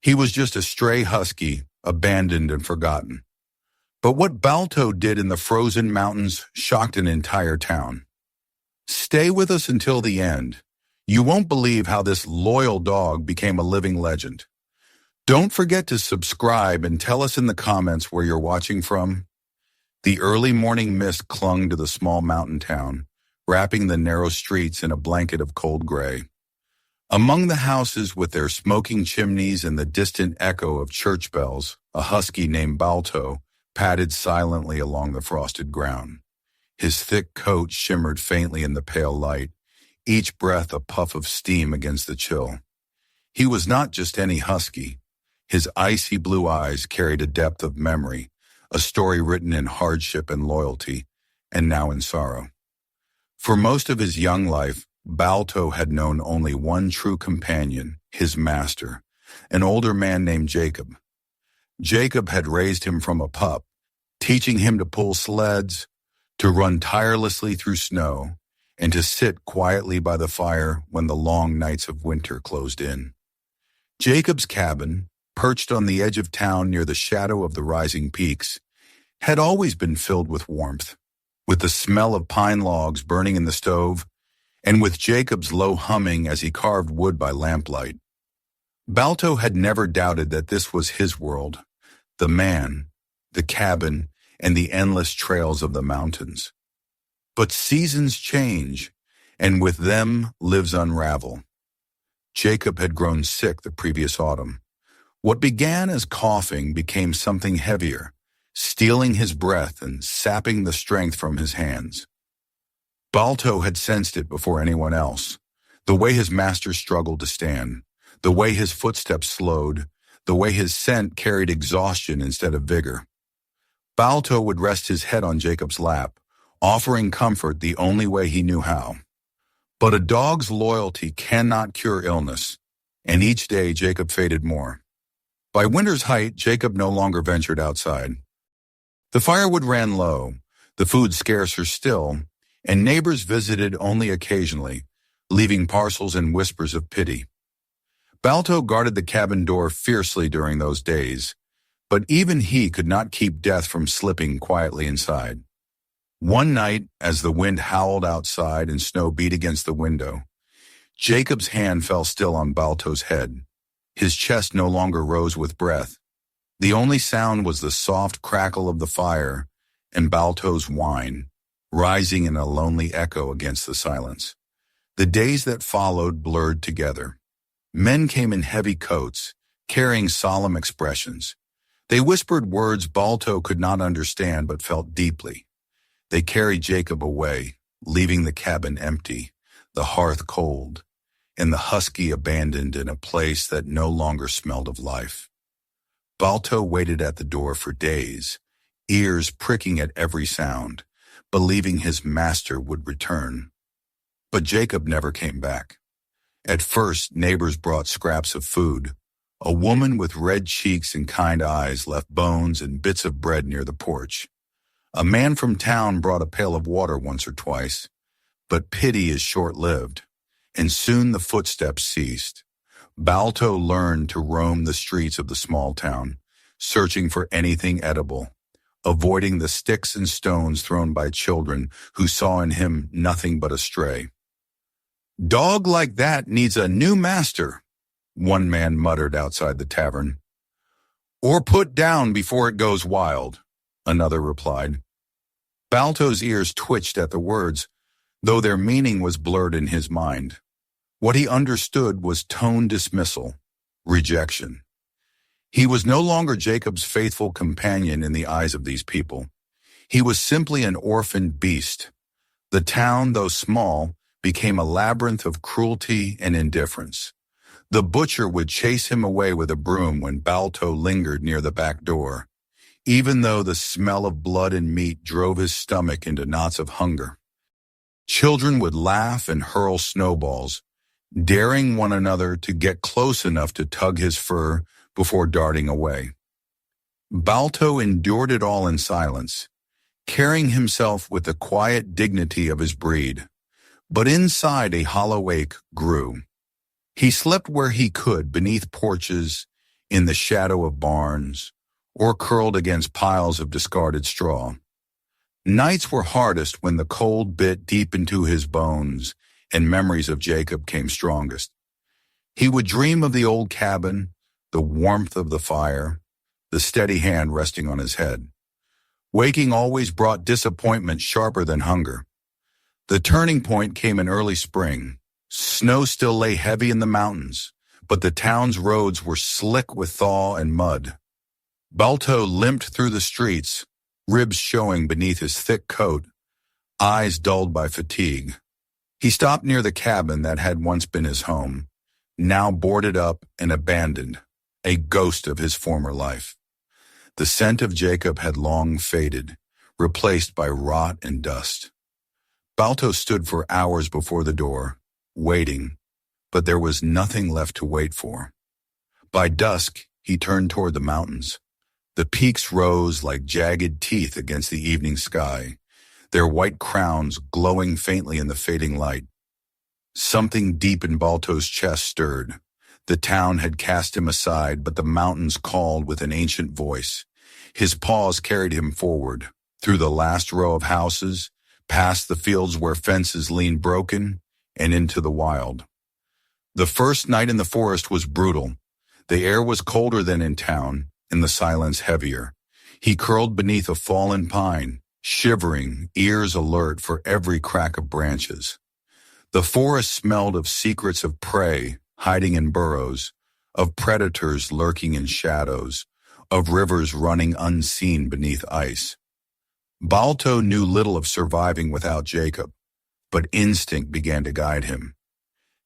He was just a stray husky, abandoned and forgotten. But what Balto did in the frozen mountains shocked an entire town. Stay with us until the end. You won't believe how this loyal dog became a living legend. Don't forget to subscribe and tell us in the comments where you're watching from. The early morning mist clung to the small mountain town, wrapping the narrow streets in a blanket of cold gray. Among the houses with their smoking chimneys and the distant echo of church bells, a husky named Balto padded silently along the frosted ground. His thick coat shimmered faintly in the pale light, each breath a puff of steam against the chill. He was not just any husky. His icy blue eyes carried a depth of memory, a story written in hardship and loyalty, and now in sorrow. For most of his young life, Balto had known only one true companion, his master, an older man named Jacob. Jacob had raised him from a pup, teaching him to pull sleds, to run tirelessly through snow, and to sit quietly by the fire when the long nights of winter closed in. Jacob's cabin, perched on the edge of town near the shadow of the rising peaks, had always been filled with warmth, with the smell of pine logs burning in the stove, and with Jacob's low humming as he carved wood by lamplight. Balto had never doubted that this was his world, the man, the cabin, and the endless trails of the mountains. But seasons change, and with them lives unravel. Jacob had grown sick the previous autumn. What began as coughing became something heavier, stealing his breath and sapping the strength from his hands. Balto had sensed it before anyone else, the way his master struggled to stand, the way his footsteps slowed, the way his scent carried exhaustion instead of vigor. Balto would rest his head on Jacob's lap, offering comfort the only way he knew how. But a dog's loyalty cannot cure illness, and each day Jacob faded more. By winter's height, Jacob no longer ventured outside. The firewood ran low, the food scarcer still, and neighbors visited only occasionally, leaving parcels and whispers of pity. Balto guarded the cabin door fiercely during those days, but even he could not keep death from slipping quietly inside. One night, as the wind howled outside and snow beat against the window, Jacob's hand fell still on Balto's head. His chest no longer rose with breath. The only sound was the soft crackle of the fire and Balto's whine, rising in a lonely echo against the silence. The days that followed blurred together. Men came in heavy coats, carrying solemn expressions. They whispered words Balto could not understand but felt deeply. They carried Jacob away, leaving the cabin empty, the hearth cold, and the husky abandoned in a place that no longer smelled of life. Balto waited at the door for days, ears pricking at every sound, believing his master would return. But Jacob never came back. At first, neighbors brought scraps of food. A woman with red cheeks and kind eyes left bones and bits of bread near the porch. A man from town brought a pail of water once or twice. But pity is short-lived, and soon the footsteps ceased. Balto learned to roam the streets of the small town, searching for anything edible, avoiding the sticks and stones thrown by children who saw in him nothing but a stray. "Dog like that needs a new master," one man muttered outside the tavern. "Or put down before it goes wild," another replied. Balto's ears twitched at the words, though their meaning was blurred in his mind. What he understood was tone dismissal, rejection. He was no longer Jacob's faithful companion in the eyes of these people. He was simply an orphaned beast. The town, though small, became a labyrinth of cruelty and indifference. The butcher would chase him away with a broom when Balto lingered near the back door, even though the smell of blood and meat drove his stomach into knots of hunger. Children would laugh and hurl snowballs, daring one another to get close enough to tug his fur before darting away. Balto endured it all in silence, carrying himself with the quiet dignity of his breed. But inside a hollow ache grew. He slept where he could, beneath porches, in the shadow of barns, or curled against piles of discarded straw. Nights were hardest when the cold bit deep into his bones and memories of Jacob came strongest. He would dream of the old cabin, the warmth of the fire, the steady hand resting on his head. Waking always brought disappointment sharper than hunger. The turning point came in early spring. Snow still lay heavy in the mountains, but the town's roads were slick with thaw and mud. Balto limped through the streets, ribs showing beneath his thick coat, eyes dulled by fatigue. He stopped near the cabin that had once been his home, now boarded up and abandoned, a ghost of his former life. The scent of Jacob had long faded, replaced by rot and dust. Balto stood for hours before the door, waiting, but there was nothing left to wait for. By dusk, he turned toward the mountains. The peaks rose like jagged teeth against the evening sky, their white crowns glowing faintly in the fading light. Something deep in Balto's chest stirred. The town had cast him aside, but the mountains called with an ancient voice. His paws carried him forward, through the last row of houses, past the fields where fences leaned broken, and into the wild. The first night in the forest was brutal. The air was colder than in town, and the silence heavier. He curled beneath a fallen pine, shivering, ears alert for every crack of branches. The forest smelled of secrets of prey hiding in burrows, of predators lurking in shadows, of rivers running unseen beneath ice. Balto knew little of surviving without Jacob, but instinct began to guide him.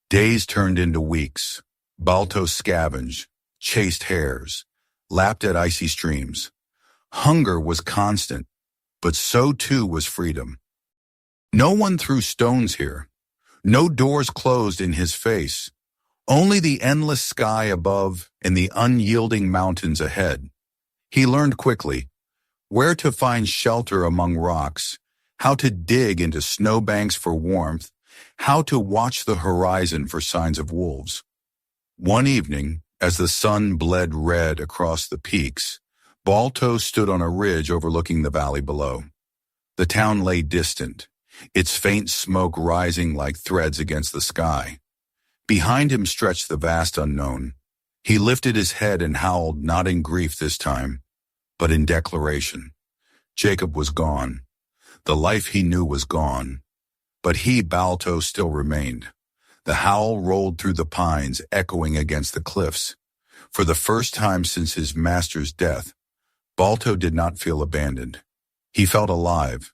Days turned into weeks. Balto scavenged, chased hares, lapped at icy streams. Hunger was constant, but so too was freedom. No one threw stones here. No doors closed in his face. Only the endless sky above and the unyielding mountains ahead. He learned quickly where to find shelter among rocks, how to dig into snowbanks for warmth, how to watch the horizon for signs of wolves. One evening, as the sun bled red across the peaks, Balto stood on a ridge overlooking the valley below. The town lay distant, its faint smoke rising like threads against the sky. Behind him stretched the vast unknown. He lifted his head and howled, not in grief this time, but in declaration. Jacob was gone. The life he knew was gone. But he, Balto, still remained. The howl rolled through the pines, echoing against the cliffs. For the first time since his master's death, Balto did not feel abandoned. He felt alive,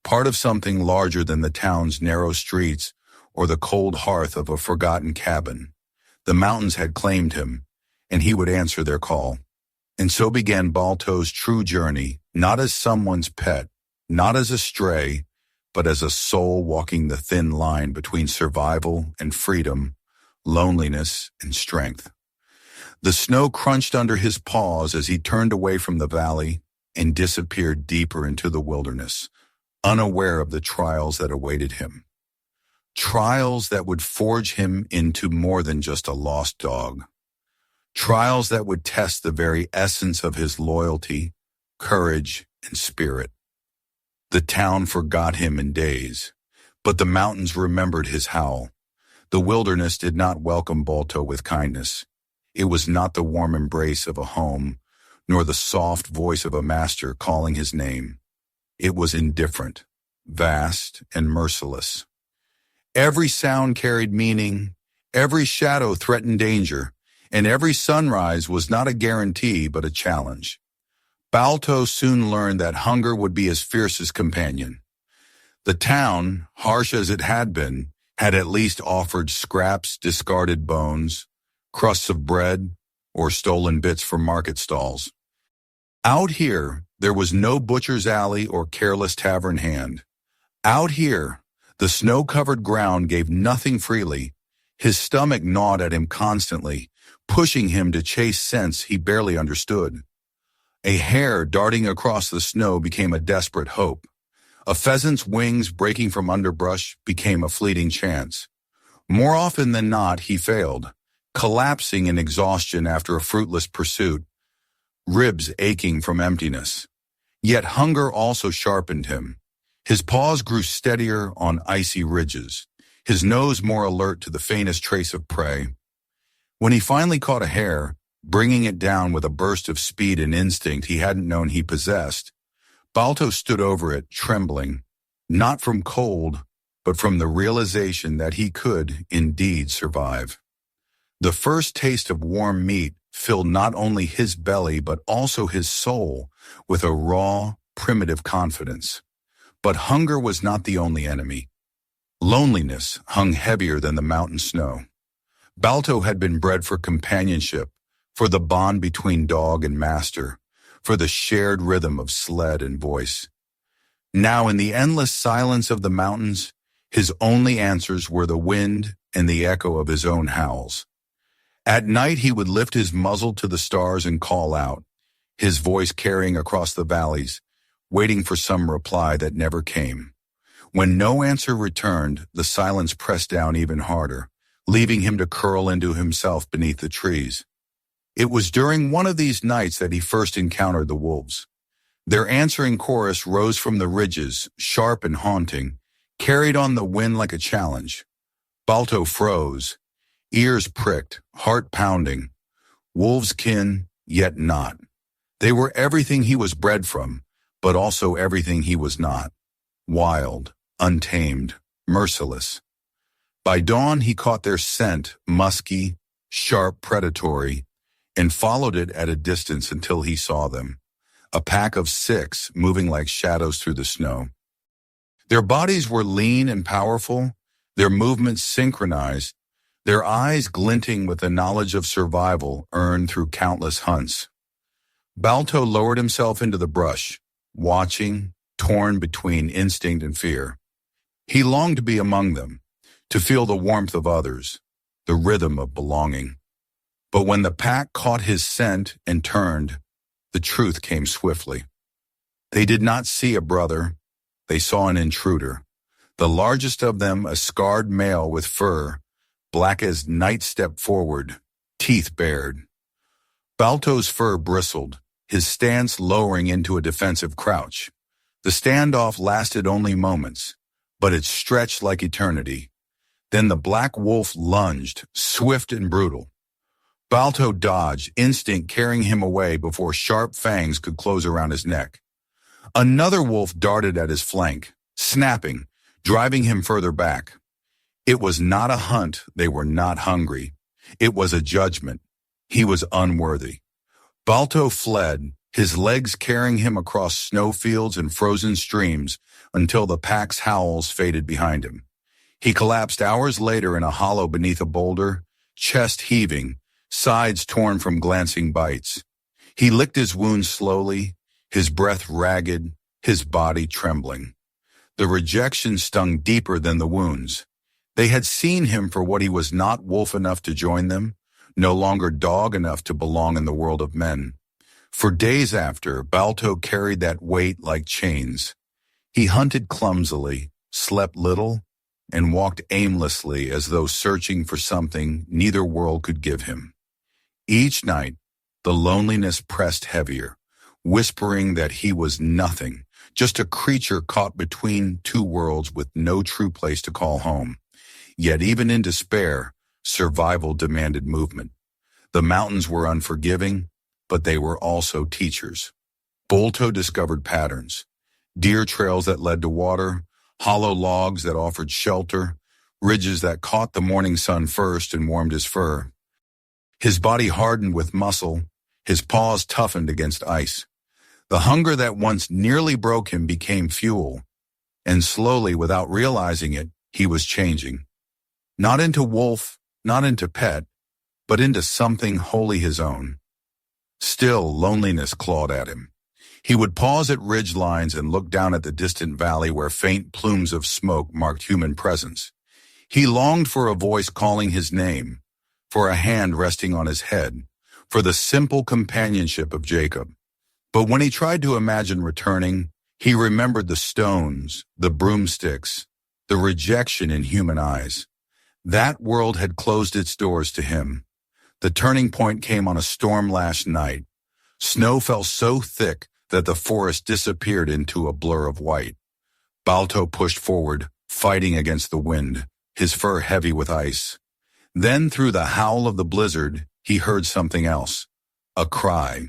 part of something larger than the town's narrow streets or the cold hearth of a forgotten cabin. The mountains had claimed him, and he would answer their call. And so began Balto's true journey, not as someone's pet, not as a stray, but as a soul walking the thin line between survival and freedom, loneliness and strength. The snow crunched under his paws as he turned away from the valley and disappeared deeper into the wilderness, unaware of the trials that awaited him. Trials that would forge him into more than just a lost dog. Trials that would test the very essence of his loyalty, courage, and spirit. The town forgot him in days, but the mountains remembered his howl. The wilderness did not welcome Balto with kindness. It was not the warm embrace of a home, nor the soft voice of a master calling his name. It was indifferent, vast, and merciless. Every sound carried meaning, every shadow threatened danger, and every sunrise was not a guarantee but a challenge. Balto soon learned that hunger would be his fiercest companion. The town, harsh as it had been, had at least offered scraps, discarded bones, crusts of bread, or stolen bits from market stalls. Out here, there was no butcher's alley or careless tavern hand. Out here, the snow-covered ground gave nothing freely. His stomach gnawed at him constantly, pushing him to chase scents he barely understood. A hare darting across the snow became a desperate hope. A pheasant's wings breaking from underbrush became a fleeting chance. More often than not, he failed, collapsing in exhaustion after a fruitless pursuit, ribs aching from emptiness. Yet hunger also sharpened him. His paws grew steadier on icy ridges, his nose more alert to the faintest trace of prey. When he finally caught a hare, bringing it down with a burst of speed and instinct he hadn't known he possessed, Balto stood over it, trembling, not from cold, but from the realization that he could indeed survive. The first taste of warm meat filled not only his belly but also his soul with a raw, primitive confidence. But hunger was not the only enemy. Loneliness hung heavier than the mountain snow. Balto had been bred for companionship, for the bond between dog and master, for the shared rhythm of sled and voice. Now, in the endless silence of the mountains, his only answers were the wind and the echo of his own howls. At night he would lift his muzzle to the stars and call out, his voice carrying across the valleys, waiting for some reply that never came. When no answer returned, the silence pressed down even harder, leaving him to curl into himself beneath the trees. It was during one of these nights that he first encountered the wolves. Their answering chorus rose from the ridges, sharp and haunting, carried on the wind like a challenge. Balto froze, ears pricked, heart pounding. Wolves kin, yet not. They were everything he was bred from, but also everything he was not. Wild, untamed, merciless. By dawn he caught their scent, musky, sharp, predatory, and followed it at a distance until he saw them, a pack of 6 moving like shadows through the snow. Their bodies were lean and powerful, their movements synchronized, their eyes glinting with the knowledge of survival earned through countless hunts. Balto lowered himself into the brush, watching, torn between instinct and fear. He longed to be among them, to feel the warmth of others, the rhythm of belonging. But when the pack caught his scent and turned, the truth came swiftly. They did not see a brother, they saw an intruder. The largest of them, a scarred male with fur, black as night, stepped forward, teeth bared. Balto's fur bristled, his stance lowering into a defensive crouch. The standoff lasted only moments, but it stretched like eternity. Then the black wolf lunged, swift and brutal. Balto dodged, instinct carrying him away before sharp fangs could close around his neck. Another wolf darted at his flank, snapping, driving him further back. It was not a hunt, they were not hungry. It was a judgment. He was unworthy. Balto fled, his legs carrying him across snowfields and frozen streams until the pack's howls faded behind him. He collapsed hours later in a hollow beneath a boulder, chest heaving, sides torn from glancing bites. He licked his wounds slowly, his breath ragged, his body trembling. The rejection stung deeper than the wounds. They had seen him for what he was, not wolf enough to join them, no longer dog enough to belong in the world of men. For days after, Balto carried that weight like chains. He hunted clumsily, slept little, and walked aimlessly as though searching for something neither world could give him. Each night, the loneliness pressed heavier, whispering that he was nothing, just a creature caught between two worlds with no true place to call home. Yet even in despair, survival demanded movement. The mountains were unforgiving, but they were also teachers. Balto discovered patterns, deer trails that led to water, hollow logs that offered shelter, ridges that caught the morning sun first and warmed his fur. His body hardened with muscle, his paws toughened against ice. The hunger that once nearly broke him became fuel, and slowly, without realizing it, he was changing. Not into wolf, not into pet, but into something wholly his own. Still, loneliness clawed at him. He would pause at ridge lines and look down at the distant valley where faint plumes of smoke marked human presence. He longed for a voice calling his name, for a hand resting on his head, for the simple companionship of Jacob. But when he tried to imagine returning, he remembered the stones, the broomsticks, the rejection in human eyes. That world had closed its doors to him. The turning point came on a storm-lashed night. Snow fell so thick that the forest disappeared into a blur of white. Balto pushed forward, fighting against the wind, his fur heavy with ice. Then, through the howl of the blizzard, he heard something else. A cry.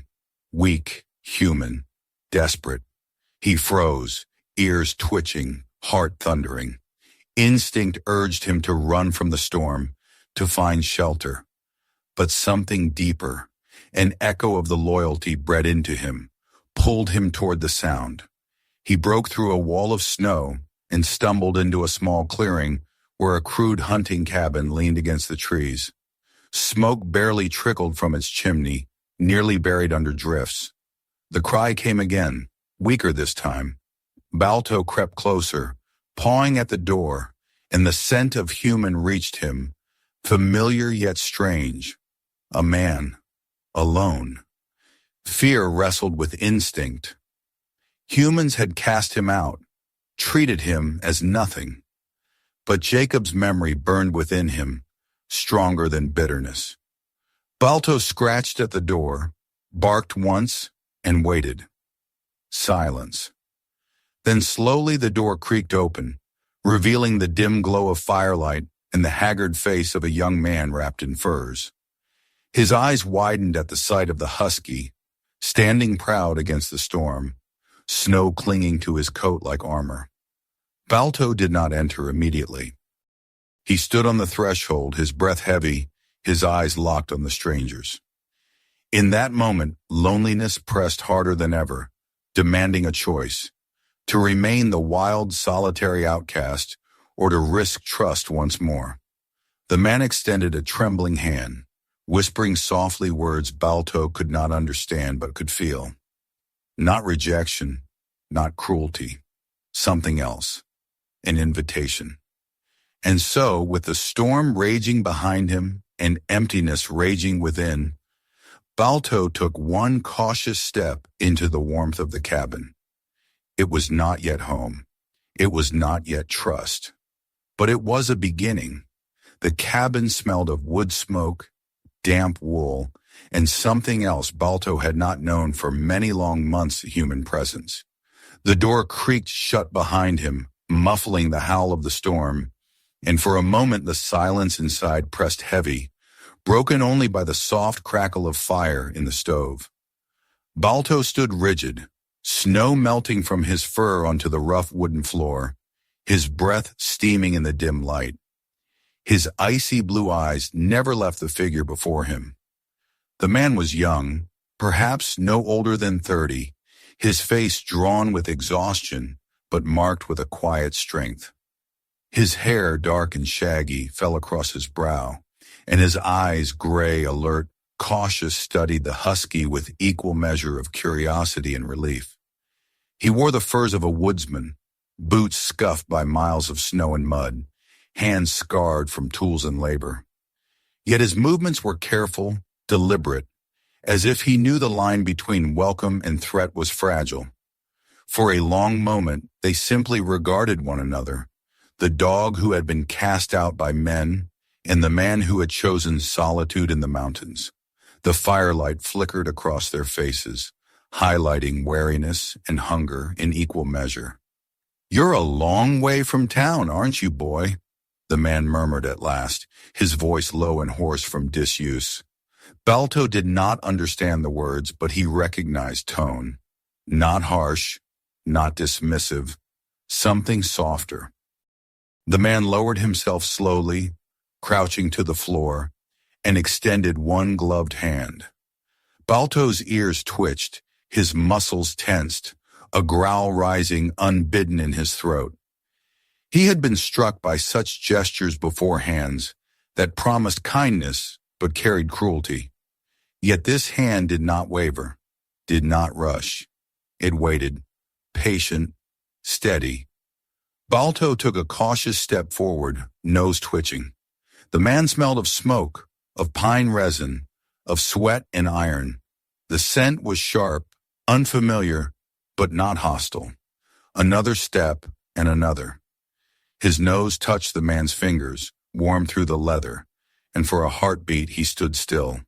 Weak, human, desperate. He froze, ears twitching, heart thundering. Instinct urged him to run from the storm, to find shelter. But something deeper, an echo of the loyalty bred into him, pulled him toward the sound. He broke through a wall of snow and stumbled into a small clearing where a crude hunting cabin leaned against the trees. Smoke barely trickled from its chimney, nearly buried under drifts. The cry came again, weaker this time. Balto crept closer, pawing at the door, and the scent of human reached him, familiar yet strange. A man, alone. Fear wrestled with instinct. Humans had cast him out, treated him as nothing. But Jacob's memory burned within him, stronger than bitterness. Balto scratched at the door, barked once, and waited. Silence. Then slowly the door creaked open, revealing the dim glow of firelight and the haggard face of a young man wrapped in furs. His eyes widened at the sight of the husky, standing proud against the storm, snow clinging to his coat like armor. Balto did not enter immediately. He stood on the threshold, his breath heavy, his eyes locked on the strangers. In that moment, loneliness pressed harder than ever, demanding a choice: to remain the wild, solitary outcast, or to risk trust once more. The man extended a trembling hand, whispering softly words Balto could not understand but could feel. Not rejection, not cruelty, something else, an invitation. And so, with the storm raging behind him and emptiness raging within, Balto took one cautious step into the warmth of the cabin. It was not yet home. It was not yet trust. But it was a beginning. The cabin smelled of wood smoke, damp wool, and something else Balto had not known for many long months' human presence. The door creaked shut behind him, muffling the howl of the storm, and for a moment the silence inside pressed heavy, broken only by the soft crackle of fire in the stove. Balto stood rigid, snow melting from his fur onto the rough wooden floor, his breath steaming in the dim light. His icy blue eyes never left the figure before him. The man was young, perhaps no older than 30, his face drawn with exhaustion, but marked with a quiet strength. His hair, dark and shaggy, fell across his brow, and his eyes, gray, alert, cautious, studied the husky with equal measure of curiosity and relief. He wore the furs of a woodsman, boots scuffed by miles of snow and mud, hands scarred from tools and labor. Yet his movements were careful, deliberate, as if he knew the line between welcome and threat was fragile. For a long moment, they simply regarded one another, the dog who had been cast out by men, and the man who had chosen solitude in the mountains. The firelight flickered across their faces, highlighting wariness and hunger in equal measure. "You're a long way from town, aren't you, boy?" the man murmured at last, his voice low and hoarse from disuse. Balto did not understand the words, but he recognized tone. Not harsh, not dismissive, something softer. The man lowered himself slowly, crouching to the floor, and extended one gloved hand. Balto's ears twitched, his muscles tensed, a growl rising unbidden in his throat. He had been struck by such gestures beforehands that promised kindness but carried cruelty. Yet this hand did not waver, did not rush. It waited, patient, steady. Balto took a cautious step forward, nose twitching. The man smelled of smoke, of pine resin, of sweat and iron. The scent was sharp, unfamiliar, but not hostile. Another step and another. His nose touched the man's fingers, warm through the leather, and for a heartbeat he stood still,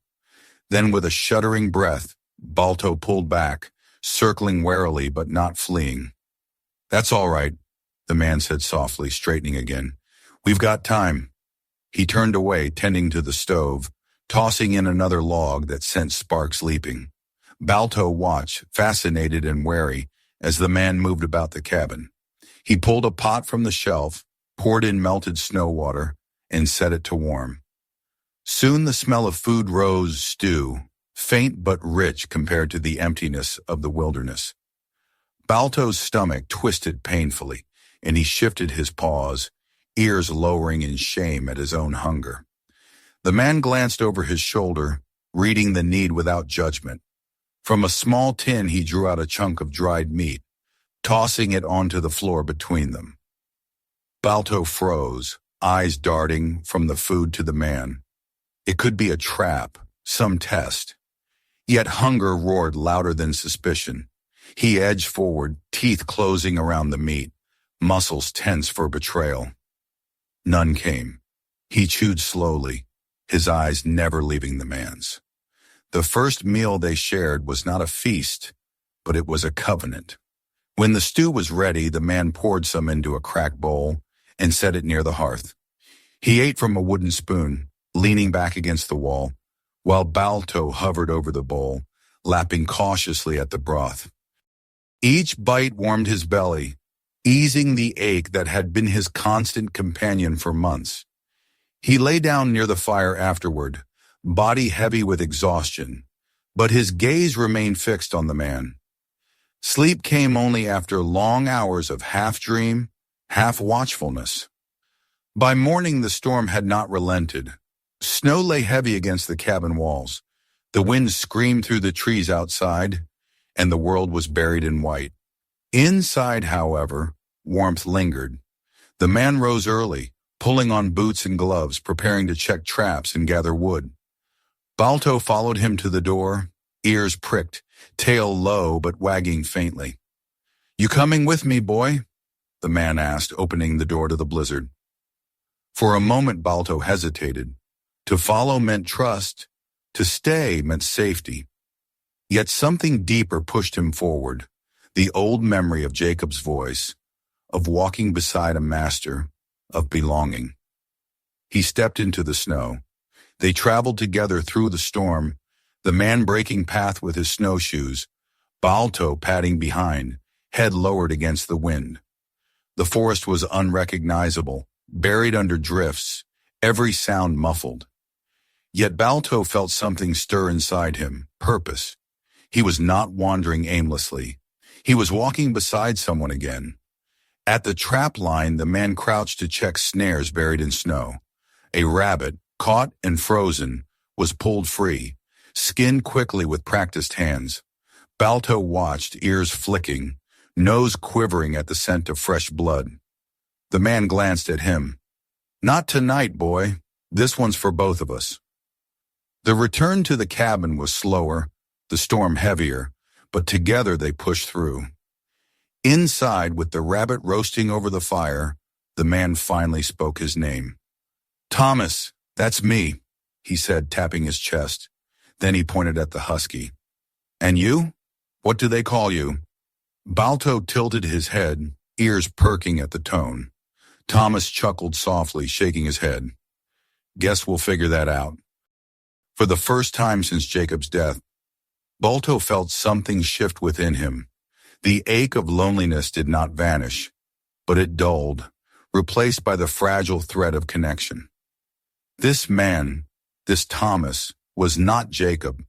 Then with a shuddering breath, Balto pulled back, circling warily but not fleeing. "That's all right," the man said softly, straightening again. "We've got time." He turned away, tending to the stove, tossing in another log that sent sparks leaping. Balto watched, fascinated and wary, as the man moved about the cabin. He pulled a pot from the shelf, poured in melted snow water, and set it to warm. Soon the smell of food rose, stew, faint but rich compared to the emptiness of the wilderness. Balto's stomach twisted painfully, and he shifted his paws, ears lowering in shame at his own hunger. The man glanced over his shoulder, reading the need without judgment. From a small tin he drew out a chunk of dried meat, tossing it onto the floor between them. Balto froze, eyes darting from the food to the man. It could be a trap, some test. Yet hunger roared louder than suspicion. He edged forward, teeth closing around the meat, muscles tense for betrayal. None came. He chewed slowly, his eyes never leaving the man's. The first meal they shared was not a feast, but it was a covenant. When the stew was ready, the man poured some into a cracked bowl and set it near the hearth. He ate from a wooden spoon, leaning back against the wall, while Balto hovered over the bowl, lapping cautiously at the broth. Each bite warmed his belly, easing the ache that had been his constant companion for months. He lay down near the fire afterward, body heavy with exhaustion, but his gaze remained fixed on the man. Sleep came only after long hours of half-dream, half-watchfulness. By morning the storm had not relented. Snow lay heavy against the cabin walls. The wind screamed through the trees outside, and the world was buried in white. Inside, however, warmth lingered. The man rose early, pulling on boots and gloves, preparing to check traps and gather wood. Balto followed him to the door, ears pricked, tail low but wagging faintly. "You coming with me, boy?" the man asked, opening the door to the blizzard. For a moment Balto hesitated. To follow meant trust, to stay meant safety. Yet something deeper pushed him forward, the old memory of Jacob's voice, of walking beside a master, of belonging. He stepped into the snow. They traveled together through the storm, the man breaking path with his snowshoes, Balto padding behind, head lowered against the wind. The forest was unrecognizable, buried under drifts, every sound muffled. Yet Balto felt something stir inside him, purpose. He was not wandering aimlessly. He was walking beside someone again. At the trap line, the man crouched to check snares buried in snow. A rabbit, caught and frozen, was pulled free, skinned quickly with practiced hands. Balto watched, ears flicking, nose quivering at the scent of fresh blood. The man glanced at him. "Not tonight, boy. This one's for both of us." The return to the cabin was slower, the storm heavier, but together they pushed through. Inside, with the rabbit roasting over the fire, the man finally spoke his name. "Thomas, that's me," he said, tapping his chest. Then he pointed at the husky. "And you? What do they call you?" Balto tilted his head, ears perking at the tone. Thomas chuckled softly, shaking his head. "Guess we'll figure that out." For the first time since Jacob's death, Balto felt something shift within him. The ache of loneliness did not vanish, but it dulled, replaced by the fragile thread of connection. This man, this Thomas, was not Jacob,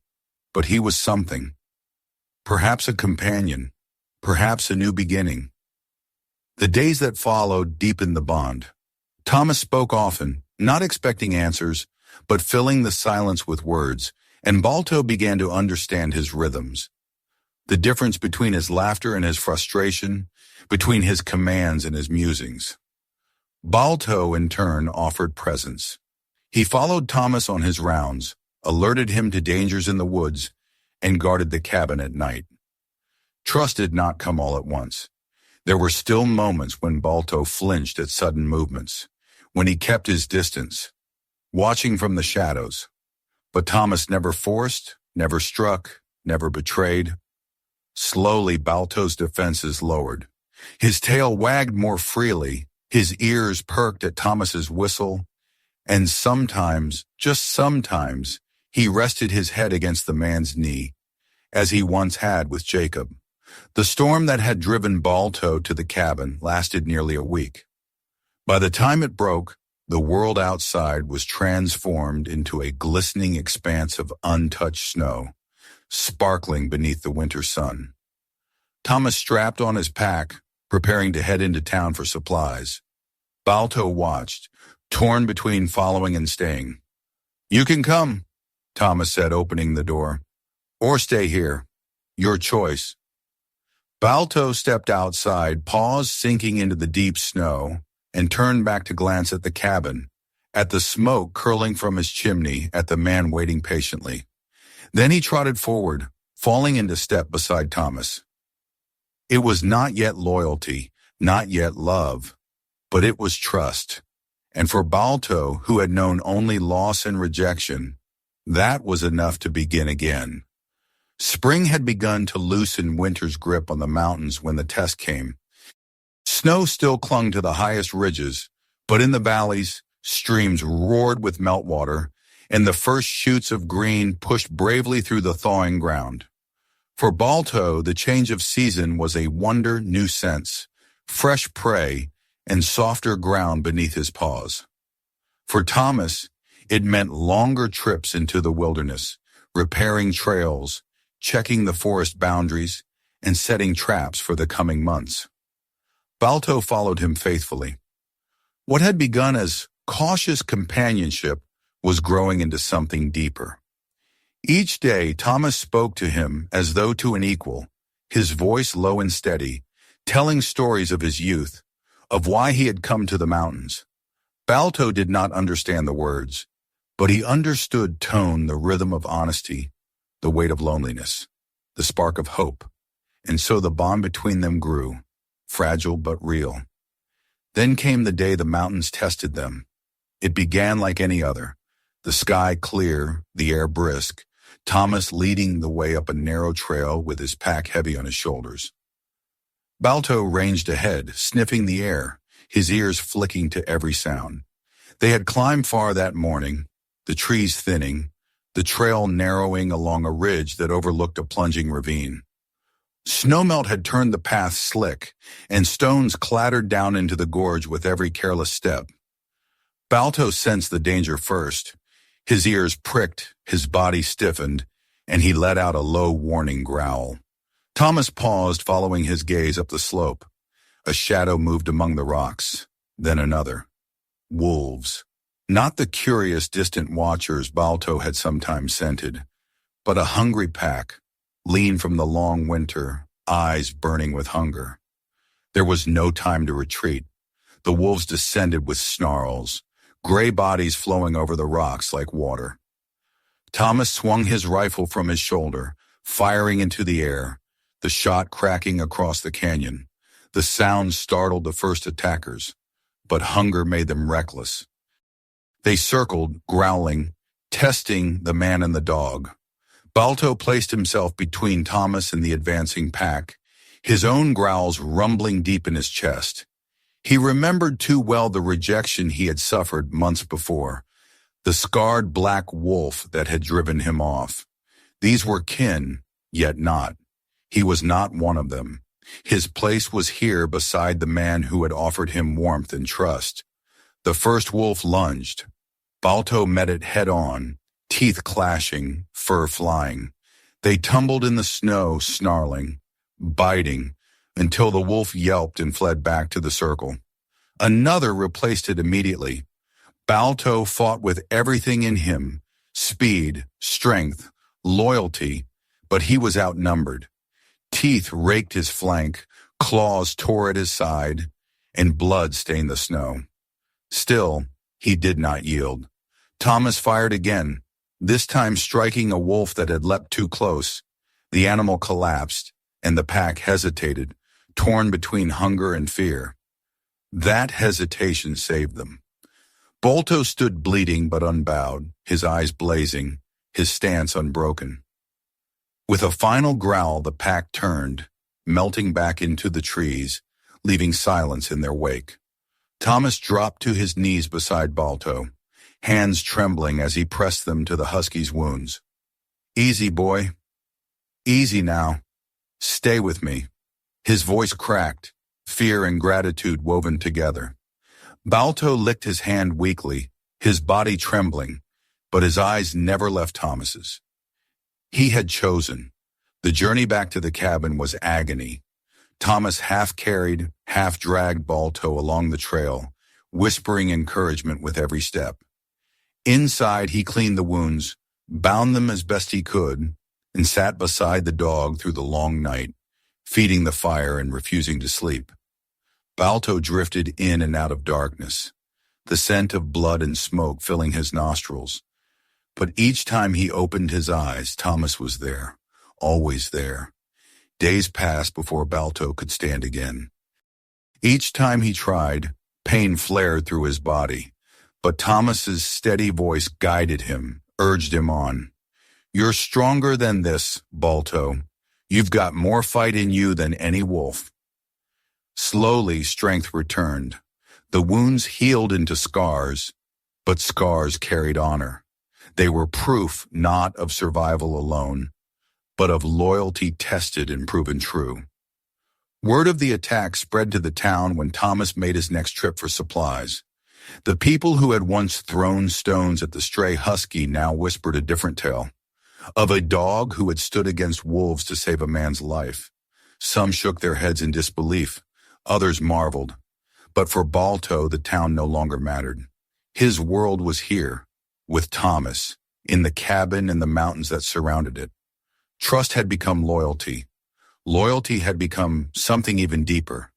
but he was something. Perhaps a companion, perhaps a new beginning. The days that followed deepened the bond. Thomas spoke often, not expecting answers, but filling the silence with words, and Balto began to understand his rhythms. The difference between his laughter and his frustration, between his commands and his musings. Balto, in turn, offered presence. He followed Thomas on his rounds, alerted him to dangers in the woods, and guarded the cabin at night. Trust did not come all at once. There were still moments when Balto flinched at sudden movements, when he kept his distance, watching from the shadows. But Thomas never forced, never struck, never betrayed. Slowly, Balto's defenses lowered. His tail wagged more freely, his ears perked at Thomas's whistle, and sometimes, just sometimes, he rested his head against the man's knee, as he once had with Jacob. The storm that had driven Balto to the cabin lasted nearly a week. By the time it broke, the world outside was transformed into a glistening expanse of untouched snow, sparkling beneath the winter sun. Thomas strapped on his pack, preparing to head into town for supplies. Balto watched, torn between following and staying. "You can come," Thomas said, opening the door. "Or stay here. Your choice." Balto stepped outside, paws sinking into the deep snow, and turned back to glance at the cabin, at the smoke curling from his chimney, at the man waiting patiently. Then he trotted forward, falling into step beside Thomas. It was not yet loyalty, not yet love, but it was trust. And for Balto, who had known only loss and rejection, that was enough to begin again. Spring had begun to loosen winter's grip on the mountains when the test came. Snow still clung to the highest ridges, but in the valleys, streams roared with meltwater, and the first shoots of green pushed bravely through the thawing ground. For Balto, the change of season was a wonder new sense, fresh prey, and softer ground beneath his paws. For Thomas, it meant longer trips into the wilderness, repairing trails, checking the forest boundaries, and setting traps for the coming months. Balto followed him faithfully. What had begun as cautious companionship was growing into something deeper. Each day, Thomas spoke to him as though to an equal, his voice low and steady, telling stories of his youth, of why he had come to the mountains. Balto did not understand the words, but he understood tone, the rhythm of honesty, the weight of loneliness, the spark of hope, and so the bond between them grew, fragile but real. Then came the day the mountains tested them. It began like any other, the sky clear, the air brisk, Thomas leading the way up a narrow trail with his pack heavy on his shoulders. Balto ranged ahead, sniffing the air, his ears flicking to every sound. They had climbed far that morning, the trees thinning, the trail narrowing along a ridge that overlooked a plunging ravine. Snowmelt had turned the path slick, and stones clattered down into the gorge with every careless step. Balto sensed the danger first. His ears pricked, his body stiffened, and he let out a low warning growl. Thomas paused, following his gaze up the slope. A shadow moved among the rocks, then another. Wolves. Not the curious, distant watchers Balto had sometimes scented, but a hungry pack, lean from the long winter, eyes burning with hunger. There was no time to retreat. The wolves descended with snarls, gray bodies flowing over the rocks like water. Thomas swung his rifle from his shoulder, firing into the air, the shot cracking across the canyon. The sound startled the first attackers, but hunger made them reckless. They circled, growling, testing the man and the dog. Balto placed himself between Thomas and the advancing pack, his own growls rumbling deep in his chest. He remembered too well the rejection he had suffered months before, the scarred black wolf that had driven him off. These were kin, yet not. He was not one of them. His place was here beside the man who had offered him warmth and trust. The first wolf lunged. Balto met it head-on, teeth clashing, fur flying. They tumbled in the snow, snarling, biting, until the wolf yelped and fled back to the circle. Another replaced it immediately. Balto fought with everything in him, speed, strength, loyalty, but he was outnumbered. Teeth raked his flank, claws tore at his side, and blood stained the snow. Still, he did not yield. Thomas fired again, this time striking a wolf that had leapt too close. The animal collapsed, and the pack hesitated, torn between hunger and fear. That hesitation saved them. Balto stood bleeding but unbowed, his eyes blazing, his stance unbroken. With a final growl, the pack turned, melting back into the trees, leaving silence in their wake. Thomas dropped to his knees beside Balto, hands trembling as he pressed them to the husky's wounds. "Easy, boy. Easy now. Stay with me." His voice cracked, fear and gratitude woven together. Balto licked his hand weakly, his body trembling, but his eyes never left Thomas's. He had chosen. The journey back to the cabin was agony. Thomas half-carried, half-dragged Balto along the trail, whispering encouragement with every step. Inside, he cleaned the wounds, bound them as best he could, and sat beside the dog through the long night, feeding the fire and refusing to sleep. Balto drifted in and out of darkness, the scent of blood and smoke filling his nostrils. But each time he opened his eyes, Thomas was there, always there. Days passed before Balto could stand again. Each time he tried, pain flared through his body, but Thomas's steady voice guided him, urged him on. "You're stronger than this, Balto. You've got more fight in you than any wolf." Slowly, strength returned. The wounds healed into scars, but scars carried honor. They were proof not of survival alone, but of loyalty tested and proven true. Word of the attack spread to the town when Thomas made his next trip for supplies. The people who had once thrown stones at the stray husky now whispered a different tale, of a dog who had stood against wolves to save a man's life. Some shook their heads in disbelief, others marveled. But for Balto, the town no longer mattered. His world was here, with Thomas, in the cabin and the mountains that surrounded it. Trust had become loyalty. Loyalty had become something even deeper.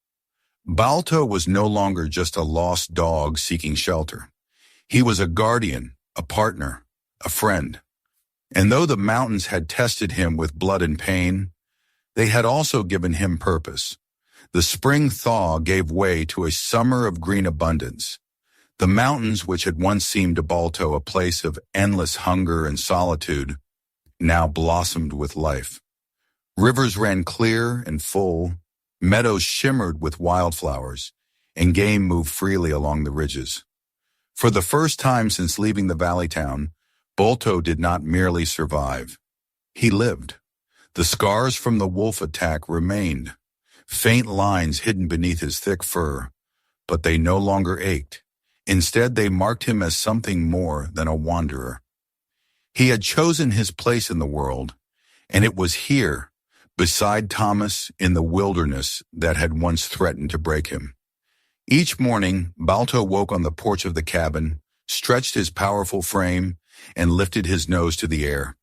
Balto was no longer just a lost dog seeking shelter. He was a guardian, a partner, a friend. And though the mountains had tested him with blood and pain, they had also given him purpose. The spring thaw gave way to a summer of green abundance. The mountains, which had once seemed to Balto a place of endless hunger and solitude, now blossomed with life. Rivers ran clear and full, meadows shimmered with wildflowers, and game moved freely along the ridges. For the first time since leaving the valley town, Balto did not merely survive. He lived. The scars from the wolf attack remained, faint lines hidden beneath his thick fur, but they no longer ached. Instead, they marked him as something more than a wanderer. He had chosen his place in the world, and it was here, beside Thomas, in the wilderness that had once threatened to break him. Each morning, Balto woke on the porch of the cabin, stretched his powerful frame, and lifted his nose to the air.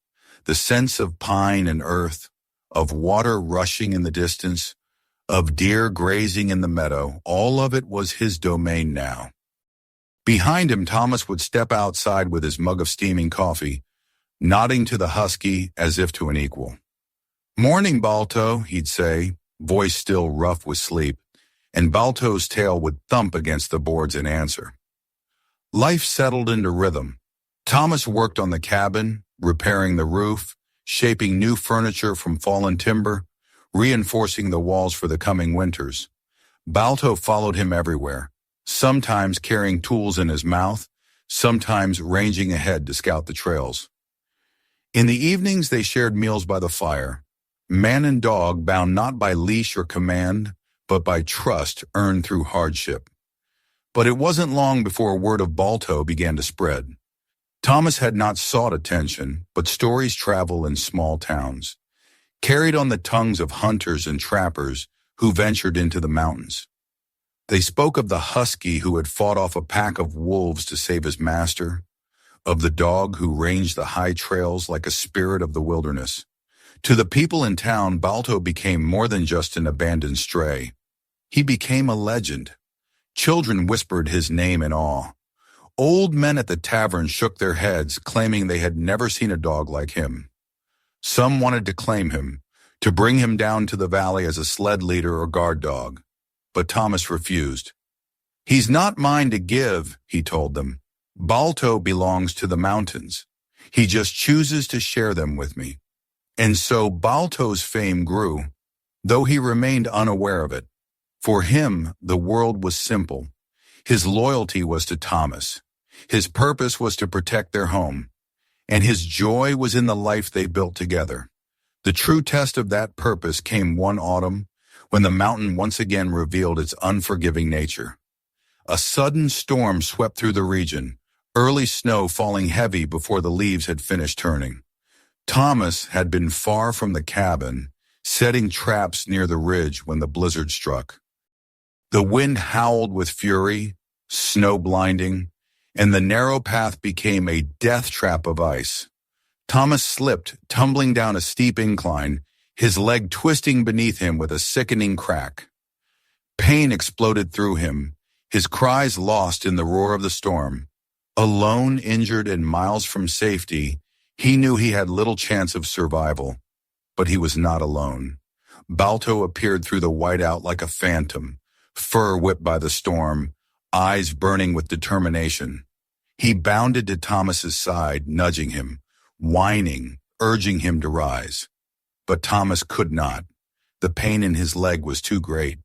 The sense of pine and earth, of water rushing in the distance, of deer grazing in the meadow, all of it was his domain now. Behind him, Thomas would step outside with his mug of steaming coffee, nodding to the husky as if to an equal. "Morning, Balto," he'd say, voice still rough with sleep, and Balto's tail would thump against the boards in answer. Life settled into rhythm. Thomas worked on the cabin, repairing the roof, shaping new furniture from fallen timber, reinforcing the walls for the coming winters. Balto followed him everywhere, sometimes carrying tools in his mouth, sometimes ranging ahead to scout the trails. In the evenings, they shared meals by the fire, man and dog bound not by leash or command, but by trust earned through hardship. But it wasn't long before word of Balto began to spread. Thomas had not sought attention, but stories travel in small towns, carried on the tongues of hunters and trappers who ventured into the mountains. They spoke of the husky who had fought off a pack of wolves to save his master, of the dog who ranged the high trails like a spirit of the wilderness. To the people in town, Balto became more than just an abandoned stray. He became a legend. Children whispered his name in awe. Old men at the tavern shook their heads, claiming they had never seen a dog like him. Some wanted to claim him, to bring him down to the valley as a sled leader or guard dog. But Thomas refused. "He's not mine to give," he told them. "Balto belongs to the mountains. He just chooses to share them with me. And so Balto's fame grew, though he remained unaware of it. For him, the world was simple. His loyalty was to Thomas. His purpose was to protect their home. And his joy was in the life they built together. The true test of that purpose came one autumn, when the mountain once again revealed its unforgiving nature. A sudden storm swept through the region, early snow falling heavy before the leaves had finished turning. Thomas had been far from the cabin, setting traps near the ridge when the blizzard struck. The wind howled with fury, snow blinding, and the narrow path became a death trap of ice. Thomas slipped, tumbling down a steep incline, his leg twisting beneath him with a sickening crack. Pain exploded through him, his cries lost in the roar of the storm. Alone, injured, and miles from safety, he knew he had little chance of survival. But he was not alone. Balto appeared through the whiteout like a phantom, fur whipped by the storm, eyes burning with determination. He bounded to Thomas's side, nudging him, whining, urging him to rise. But Thomas could not. The pain in his leg was too great.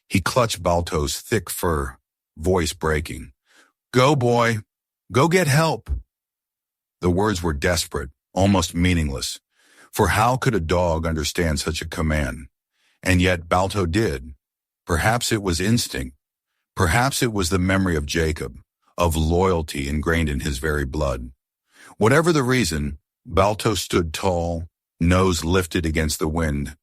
He clutched Balto's thick fur, voice breaking. "Go, boy. Go get help." The words were desperate, almost meaningless. For how could a dog understand such a command? And yet Balto did. Perhaps it was instinct. Perhaps it was the memory of Jacob, of loyalty ingrained in his very blood. Whatever the reason, Balto stood tall, nose lifted against the wind,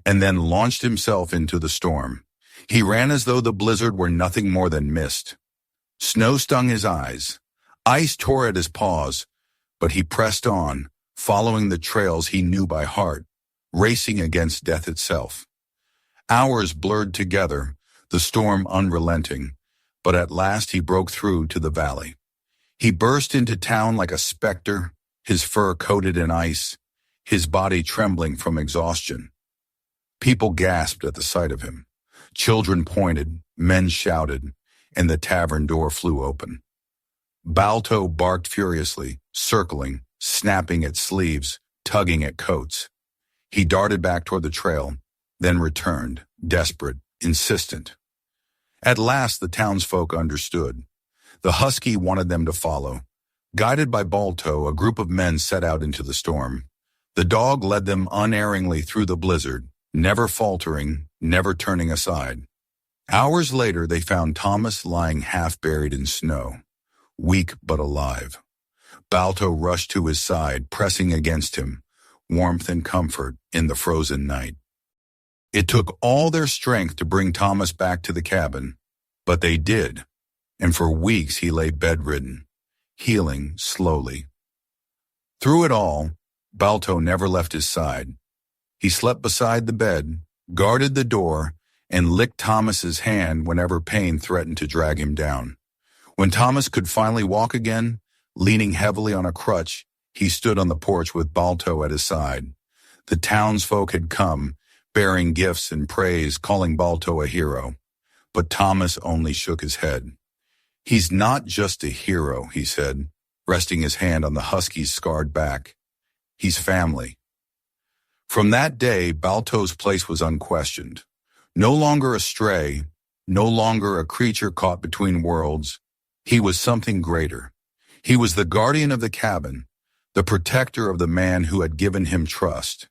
and then launched himself into the storm. He ran as though the blizzard were nothing more than mist. Snow stung his eyes. Ice tore at his paws, but he pressed on, following the trails he knew by heart, racing against death itself. Hours blurred together, the storm unrelenting, but at last he broke through to the valley. He burst into town like a specter, his fur coated in ice, his body trembling from exhaustion. People gasped at the sight of him. Children pointed, men shouted, and the tavern door flew open. Balto barked furiously, circling, snapping at sleeves, tugging at coats. He darted back toward the trail, then returned, desperate, insistent. At last the townsfolk understood. The husky wanted them to follow. Guided by Balto, a group of men set out into the storm. The dog led them unerringly through the blizzard, never faltering, never turning aside. Hours later they found Thomas lying half buried in snow, weak but alive. Balto rushed to his side, pressing against him, warmth and comfort in the frozen night. It took all their strength to bring Thomas back to the cabin, but they did, and for weeks he lay bedridden, healing slowly. Through it all, Balto never left his side. He slept beside the bed, guarded the door, and licked Thomas's hand whenever pain threatened to drag him down. When Thomas could finally walk again, leaning heavily on a crutch, he stood on the porch with Balto at his side. The townsfolk had come, bearing gifts and praise, calling Balto a hero. But Thomas only shook his head. "He's not just a hero," he said, resting his hand on the husky's scarred back. "He's family." From that day, Balto's place was unquestioned. No longer a stray, no longer a creature caught between worlds. He was something greater. He was the guardian of the cabin, the protector of the man who had given him trust,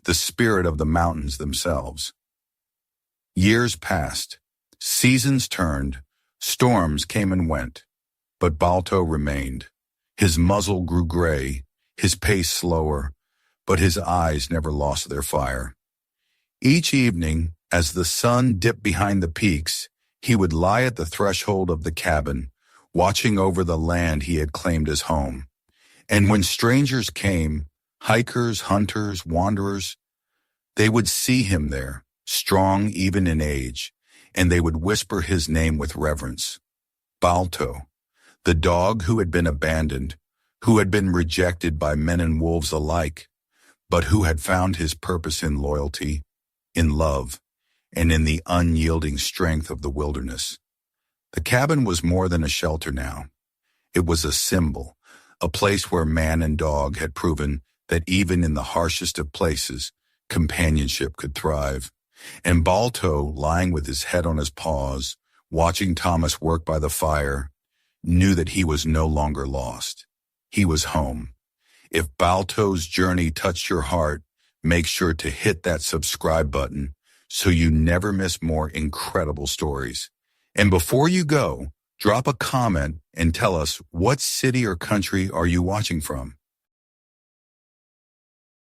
the spirit of the mountains themselves. Years passed, seasons turned, storms came and went, but Balto remained. His muzzle grew gray, his pace slower, but his eyes never lost their fire. Each evening, as the sun dipped behind the peaks, he would lie at the threshold of the cabin, watching over the land he had claimed as home. And when strangers came, hikers, hunters, wanderers, they would see him there, strong even in age, and they would whisper his name with reverence. Balto, the dog who had been abandoned, who had been rejected by men and wolves alike, but who had found his purpose in loyalty, in love, and in the unyielding strength of the wilderness. The cabin was more than a shelter now. It was a symbol, a place where man and dog had proven that even in the harshest of places, companionship could thrive. And Balto, lying with his head on his paws, watching Thomas work by the fire, knew that he was no longer lost. He was home. If Balto's journey touched your heart, make sure to hit that subscribe button so you never miss more incredible stories. And before you go, drop a comment and tell us what city or country are you watching from.